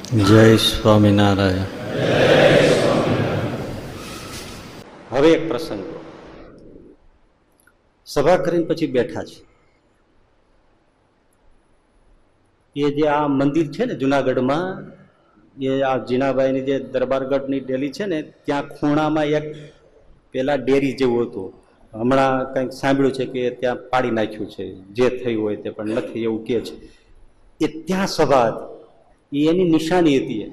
જય સ્વામિનારાયણ. હવે એક પ્રસંગ, સભા કરીને પછી બેઠા છે. એ જે આ મંદિર છે ને જુનાગઢમાં, એ આ જીનાભાઈની જે દરબારગઢની ડેલી છે ને, ત્યાં ખૂણામાં એક પેલા ડેરી જેવું હતું. હમણાં કંઈક સાંભળ્યું છે કે ત્યાં પાડી નાખ્યું છે, જે થયું હોય તે, પણ નથી એવું કે છે. એ ત્યાં સભા હતી, એની નિશાની હતી.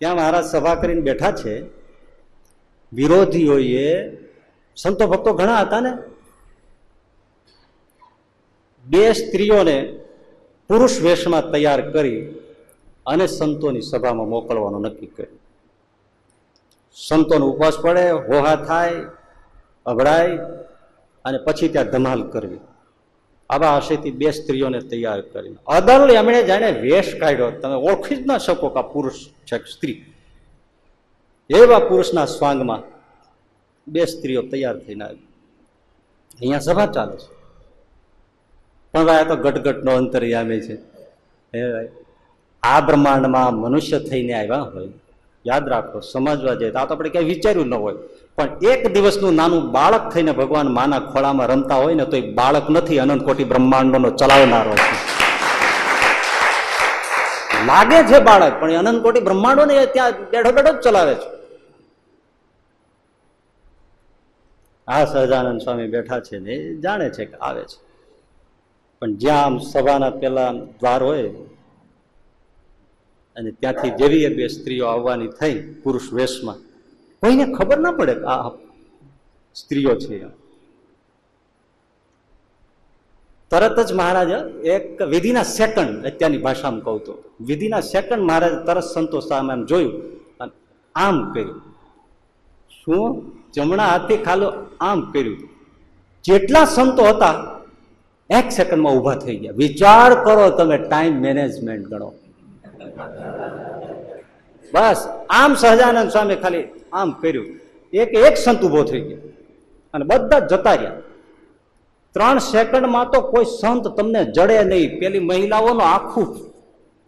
ત્યાં મહારાજ સભા કરીને બેઠા છે. વિરોધીઓએ, સંતો ભક્તો ઘણા હતા ને, બે સ્ત્રીઓને પુરુષ વેશમાં તૈયાર કરી અને સંતોની સભામાં મોકલવાનું નક્કી કર્યું. સંતોનો ઉપવાસ પડે, હોહા થાય, અભડાય, અને પછી ત્યાં ધમાલ કરવી. આવા આશયથી બે સ્ત્રીઓને તૈયાર કરીને અદલ એમણે જાણે વેશ કાઢ્યો. તમે ઓળખી જ ના શકો કે આ પુરુષ છે સ્ત્રી. એવા પુરુષના સ્વાંગમાં બે સ્ત્રીઓ તૈયાર થઈને આવી. અહીંયા સભા ચાલે છે, પણ ભાઈ આ તો ગટગટનો અંતર્યામી છે. આ બ્રહ્માંડમાં મનુષ્ય થઈને આવ્યા હોય, યાદ રાખો, સમજવા જાય તો આ તો આપણે ક્યાંય વિચાર્યું ન હોય. પણ એક દિવસનું નાનું બાળક થઈને ભગવાન માના ખોળામાં રમતા હોય ને, તો એ બાળક નથી, અનંત કોટી બ્રહ્માંડોનો ચલાવનારો છે. લાગે છે બાળક, પણ એ અનંત કોટી બ્રહ્માંડોને ત્યાં બેઠો બેઠો જ ચલાવે છે. આ સહજાનંદ સ્વામી બેઠા છે ને, એ જાણે છે કે આવે છે. પણ જ્યાં આમ સભાના પેલા દ્વાર હોય, અને ત્યાંથી જેવી એ બે સ્ત્રીઓ આવવાની થઈ પુરુષ વેશમાં, કોઈને ખબર ના પડે કે આ સ્ત્રીઓ છે. તરત જ મહારાજ એક વિધિના સેકન્ડ, અત્યારની ભાષામાં કહું તો વિધિના સેકન્ડ, મહારાજ તરત સંતો સામે આમ જોયું અને આમ કર્યું. શું? જમણા હાથથી ખાલી આમ કર્યું. જેટલા સંતો હતા એક સેકન્ડમાં ઉભા થઈ ગયા. વિચાર કરો તમે, ટાઈમ મેનેજમેન્ટ ગણો. બસ આમ સહજાનંદ સ્વામી ખાલી આમ કર્યું, એક સંત ઉભો થઈ ગયો અને બધા જતા રહ્યા. 3 સેકન્ડમાં તો કોઈ સંત તમને જડે નહીં. પેલી મહિલાઓનું આખું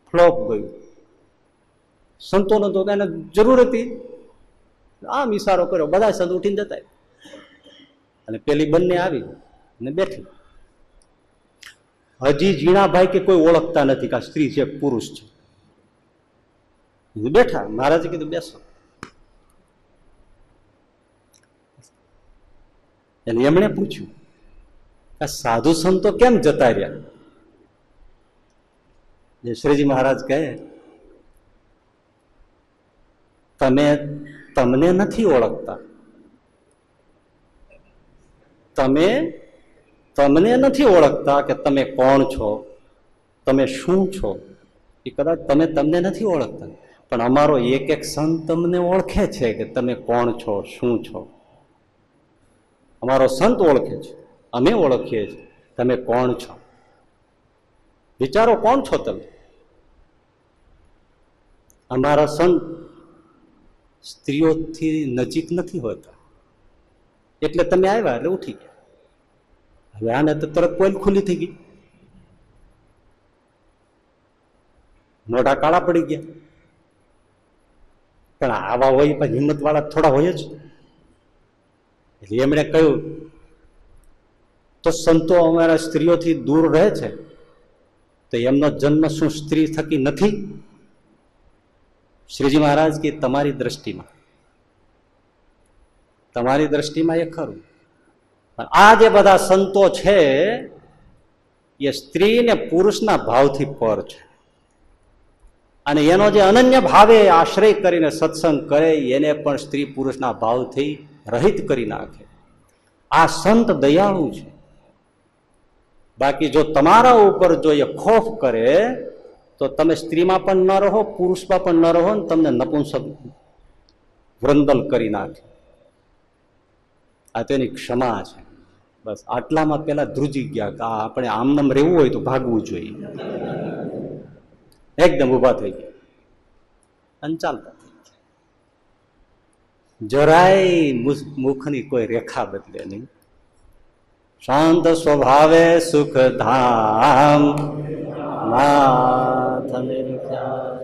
ફ્લોપ ગયું. સંતોનો તો એને જરૂર હતી, આમ ઈશારો કર્યો, બધા સંત ઉઠીને જતા. અને પેલી બંને આવી અને બેઠી. હજી જીણાભાઈ કે કોઈ ઓળખતા નથી કે આ સ્ત્રી છે પુરુષ છે. બેઠા. મહારાજે કીધું બેસો. એટલે એમણે પૂછ્યું આ સાધુ સંતો કેમ જતા રહ્યા? જે શ્રીજી મહારાજ કહે, તમને નથી ઓળખતા, તમને નથી ઓળખતા કે તમે કોણ છો, તમે શું છો. એ કદાચ તમને નથી ઓળખતા, પણ અમારો એક સંત તમને ઓળખે છે કે તમે કોણ છો, શું છો. અમારો સંત ઓળખે છે, અમે ઓળખીએ છીએ તમે કોણ છો. વિચારો, કોણ છો તમે? અમારા સંત સ્ત્રીઓથી નજીક નથી હોતા, એટલે તમે આવ્યા એટલે ઉઠી ગયા. હવે આને તો તરત પોલ ખુલ્લી થઈ ગઈ, મોઢા કાળા પડી ગયા. પણ આવા હોય પણ હિંમત વાળા થોડા હોય જ. એટલે એમણે કહ્યું, તો સંતો અમારા સ્ત્રીઓથી દૂર રહે છે, તો એમનો જન્મ શું સ્ત્રી થકી નથી? શ્રીજી મહારાજ કે તમારી દ્રષ્ટિમાં એ ખરું. આ જે બધા સંતો છે એ સ્ત્રી ને પુરુષના ભાવથી પર છે. અને એનો જે અનન્ય ભાવે આશ્રય કરીને સત્સંગ કરે, એને પણ સ્ત્રી પુરુષના ભાવથી રહિત કરી નાખે. આ સંત દયાળુ છે. બાકી જો તમારા ઉપર જો એ ખોફ કરે, તો તમે સ્ત્રીમાં પણ ન રહો, પુરુષમાં પણ ન રહો, ને તમને નપુંસક વૃંદલ કરી નાખે. આ તેની ક્ષમા છે. બસ આટલામાં પેલા ધ્રુજી ગયા કે આપણે આમનામ રહેવું હોય તો ભાગવું જોઈએ. એકદમ ઉભા થઈ ગયા અને ચાલતા થઈ ગયા. જરાય મુખની કોઈ રેખા બદલે નહીં. શાંત સ્વભાવે સુખ ધામ નાથ નિરખ્યા.